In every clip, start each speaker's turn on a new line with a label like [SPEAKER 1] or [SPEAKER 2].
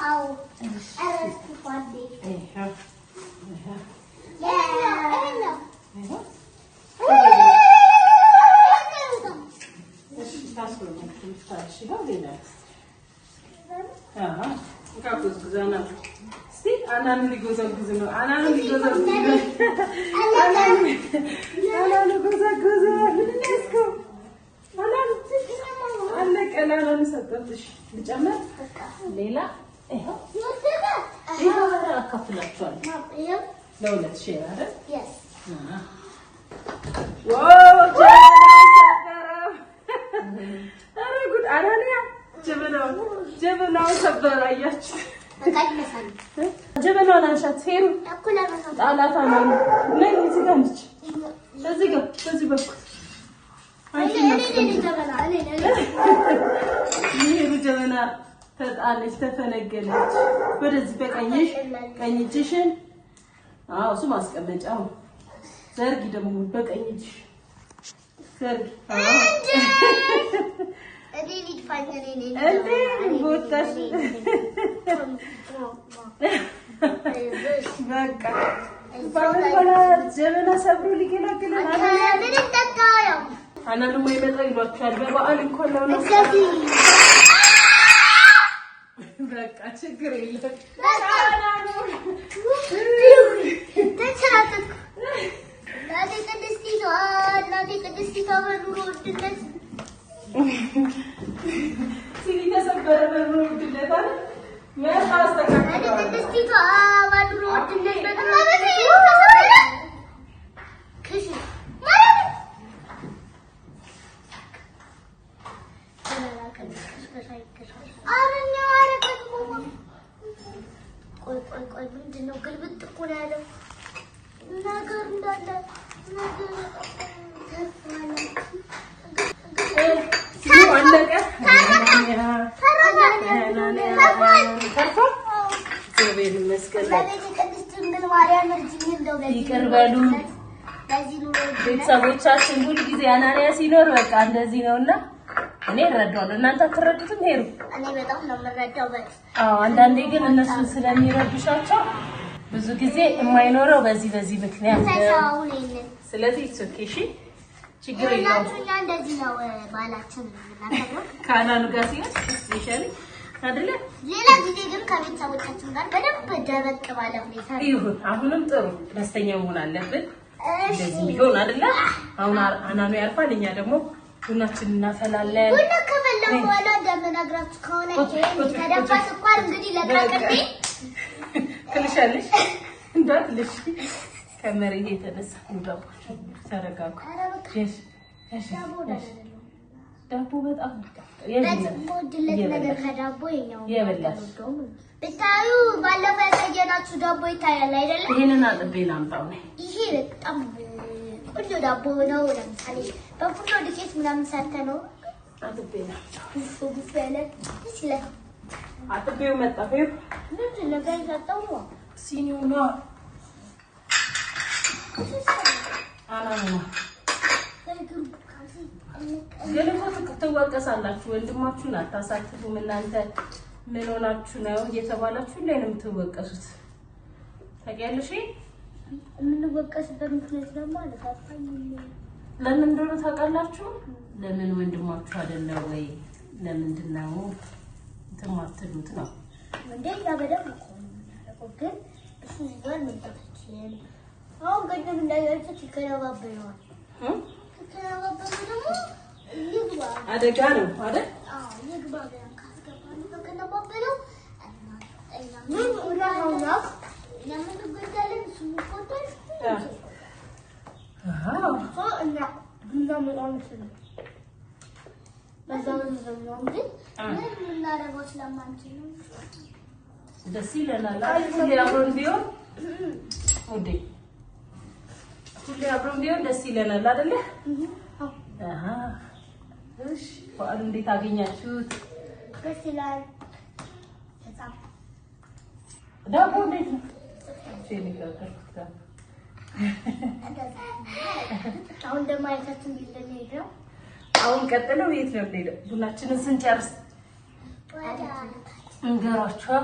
[SPEAKER 1] አዎ አረስኩ ፋዴ
[SPEAKER 2] جبنا أنا شاتير. لا فاهم. ليه تيجانش؟ تزيجا تزيبك. ليه جبنا تتعال استفنى جلت. بدأ زبك أيش أيشين. سو ماسك أبنج زرقي دمو بك أيش. زرقي.
[SPEAKER 1] أديني تفاجئني.
[SPEAKER 2] أديني بوتاش. بكا. فانا جبنا صبروا لي كلا
[SPEAKER 1] أنا من التكايا.
[SPEAKER 2] أنا لو ما يبغى يروح شارب بقى لين كله نص. بكا شكرا لك.
[SPEAKER 1] تشرتك. لا تكدستي فمنور الدنيا.
[SPEAKER 2] سيدي تسبر منور الدنيا. ما خاصك.
[SPEAKER 1] لا تكدستي فمنور الدنيا. ما بفيد. كشف. ቆይ ምንድነው ግልብጥ እኮ ነው ያለው ነገር እንዳለ ነገር
[SPEAKER 2] ቤተሰቦቻችን ሁሉ ጊዜ አናንያ ሲኖር በቃ እንደዚህ ነውና እኔ እረዳለሁ እናንተ አትረዱትም ሄሩ
[SPEAKER 1] እኔ በጣም ነው የምረዳው
[SPEAKER 2] አንዳንዴ ግን እነሱ ስለሚረዱሻቸው ብዙ ጊዜ የማይኖረው በዚህ ምክንያት ነው ስለዚህ ኦኬ ችግር የለውም
[SPEAKER 1] እንደዚህ ነው ባላችን እናከብረው
[SPEAKER 2] ካናኑ ጋር ሲሆን ስፔሻሊ አይደለ
[SPEAKER 1] ሌላ ጊዜ ግን ከቤተሰቦቻችን ጋር በደንብ ደበቅ ባለ ሁኔታ
[SPEAKER 2] ይሁን አሁንም ጥሩ ደስተኛ መሆን አለብን እንደዚህ ይሁን አይደለ አሁን አናኑ ያርፋል እኛ ደግሞ ቡናችንን እናፈላለን
[SPEAKER 1] ቡና ከፈለው በኋላ እንደምነግራችሁ ከሆነ ከደፋ ስኳር እንግዲህ ለቀቀኝ
[SPEAKER 2] ትልሻለሽ እንዳትልሽ ከመሬት የተነሳ እንዳባሽ ተረጋጉ ዳቦ በጣም
[SPEAKER 1] የሞድለት ነገር ከዳቦ የኛው ብታዩ ባለፈው ያሳየናችሁ ዳቦ ይታያል አይደለ
[SPEAKER 2] ይሄንን አጥቤ ላምጣው ነው
[SPEAKER 1] ይሄ በጣም ቆንጆ ዳቦ ነው ለምሳሌ በፉርኖ ዱቄት ምናምን ሰርተነው
[SPEAKER 2] አጥቤ ላምጣው
[SPEAKER 1] ፉፉ ያለ ይችላል
[SPEAKER 2] አጥቤው መጣፈው
[SPEAKER 1] ምንድን ነው ጋይዛጣው
[SPEAKER 2] ሲኒው ነው አናና ገለሞት ከተወቀሳላችሁ ወንድማችሁን አታሳትፉም እናንተ ምን ሆናችሁ ነው እየተባላችሁ ላይ ነው የምትወቀሱት ታውቂያለሽ
[SPEAKER 1] ምን ወቀስበት ምክንያት ነው ማለት አጣኝ
[SPEAKER 2] ለምን እንደሆነ ታውቃላችሁ ለምን ወንድማችሁ አይደለም ወይ ለምንድን ነው ተማትሉት ነው
[SPEAKER 1] እንዴ ያበደም እኮ ግን እሱ ይዟል መጣችን አሁን ገደም እንዳያችሁ ይከራባበዋል ይከራባበው ደግሞ ይግባ
[SPEAKER 2] አደጋ ነው አይደል
[SPEAKER 1] ይግባ ገና ካስገባን ከከራባበው ምን ወራውና ለምን ገደልን እሱ ይቆጣል እና እንደምንሆንስ በዛው ነው ግን ምን እናደርገው ስለማንችል ነው
[SPEAKER 2] ደስ ይለናል ሁሌ አብሮን ቢሆን ወዴ ሁሌ አብሮን ቢሆን ደስ ይለናል አይደለ እሺ በዓል እንዴት አገኛችሁት
[SPEAKER 1] ደስ ይላል በጣም
[SPEAKER 2] ዳቦ እንዴት ነው
[SPEAKER 1] አሁን ደግሞ አይታችን ቢልደን ሄደው
[SPEAKER 2] አሁን ቀጥለው የት ነው የምንሄደው ቡናችንን ስንጨርስ እንገራችሁ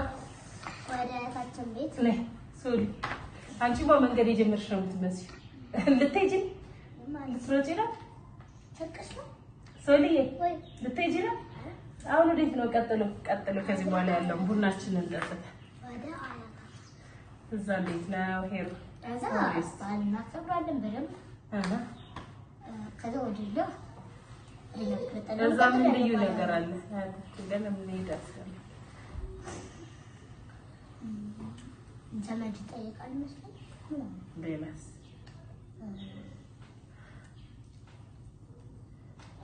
[SPEAKER 1] ወደ ታችን ቤት
[SPEAKER 2] ነይ ሶሊ አንቺ መንገድ የጀመርሽ ነው የምትመስይ ልትሄጂ ልትሮጪ ነው
[SPEAKER 1] ተከሽ ነው
[SPEAKER 2] ሶሊዬ ልትሄጂ ነው አሁን ወዴት ነው ቀጥሎ ከዚህ በኋላ ያለው ቡናችንን እንጠጣ
[SPEAKER 1] ወደ አያታ
[SPEAKER 2] እዛ እንዴት ነው ሄሩ
[SPEAKER 1] እዛ ባልና ተብራለን በደንብ ከዛ ወዲያ
[SPEAKER 2] እዛ ምን ልዩ ነገር አለ ለምን ይደርሳል
[SPEAKER 1] ዘመድ ይጠይቃል መሰለኝ
[SPEAKER 2] ሌላስ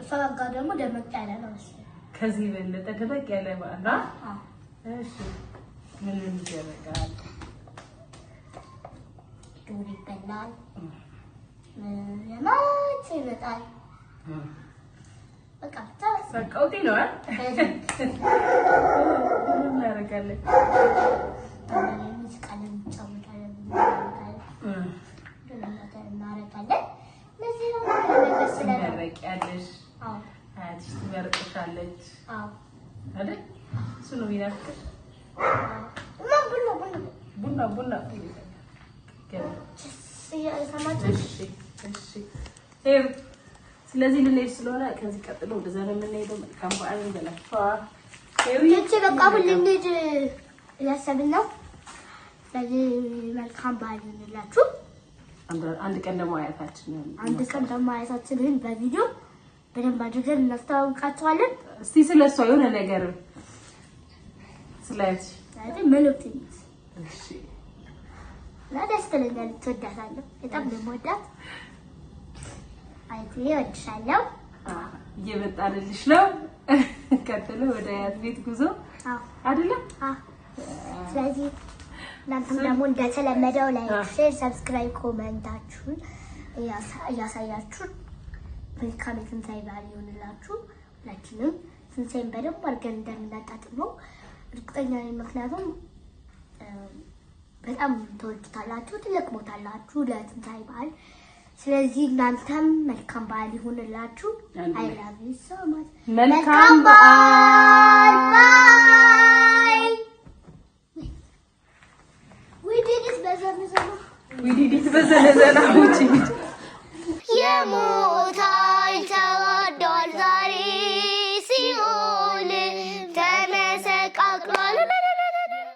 [SPEAKER 1] ፈጋ ደግሞ ደመቅ ያለ ነው መሰለኝ
[SPEAKER 2] ከዚህ በለጠ ደመቅ ያለ ባላ እሺ ምን ይደረጋል
[SPEAKER 1] ዶሪ ይበላል ለማት ይመጣል በቃ
[SPEAKER 2] ሰቀውቲ ነው ምን ያደርጋል
[SPEAKER 1] ሙዚቃለን ጫወታለን እናረጋለን ለዚህ ነው
[SPEAKER 2] ስለረቂያለሽ አያትሽ ትመርቅሻለች አይደል እሱ ነው የሚናፍቅሽ ቡና ስለዚህ ልንሄድ ስለሆነ ከዚህ ቀጥሎ ወደዛ ነው የምንሄደው መልካም በዓል እንበላችኋ
[SPEAKER 1] ይቺ በቃ ልንሄድ እያሰብን ነው ስለዚህ መልካም በዓል እንላችሁ
[SPEAKER 2] አንድ ቀን ደግሞ አያታችንን
[SPEAKER 1] በቪዲዮ በደንብ አድርገን እናስተዋውቃችኋለን
[SPEAKER 2] እስቲ ስለሷ የሆነ ነገር ስለዚህ
[SPEAKER 1] መልእክት እሺ ለደስ ትለኛለች ትወዳታለሁ በጣም ነው የምወዳት አይቴ እወድሻለሁ
[SPEAKER 2] እየመጣልሽ ነው ቀጥሎ ወደ አያት ቤት ጉዞ አይደለ
[SPEAKER 1] ስለዚህ እናንተም ደግሞ እንደተለመደው ላይክ ሼር ሰብስክራይብ ኮሜንታችሁን እያሳያችሁ መልካም የትንሣኤ በዓል ይሁንላችሁ ሁላችንም ትንሣኤን በደንብ አድርገን እንደምናጣጥመው እርግጠኛ ነኝ ምክንያቱም በጣም ተወድታላችሁ ትልቅ ቦታ አላችሁ ለትንሣኤ በዓል ስለዚህ እናንተም መልካም በዓል ይሁንላችሁ I love you so much
[SPEAKER 2] መልካም በዓል
[SPEAKER 1] bye we did it በዘነዘና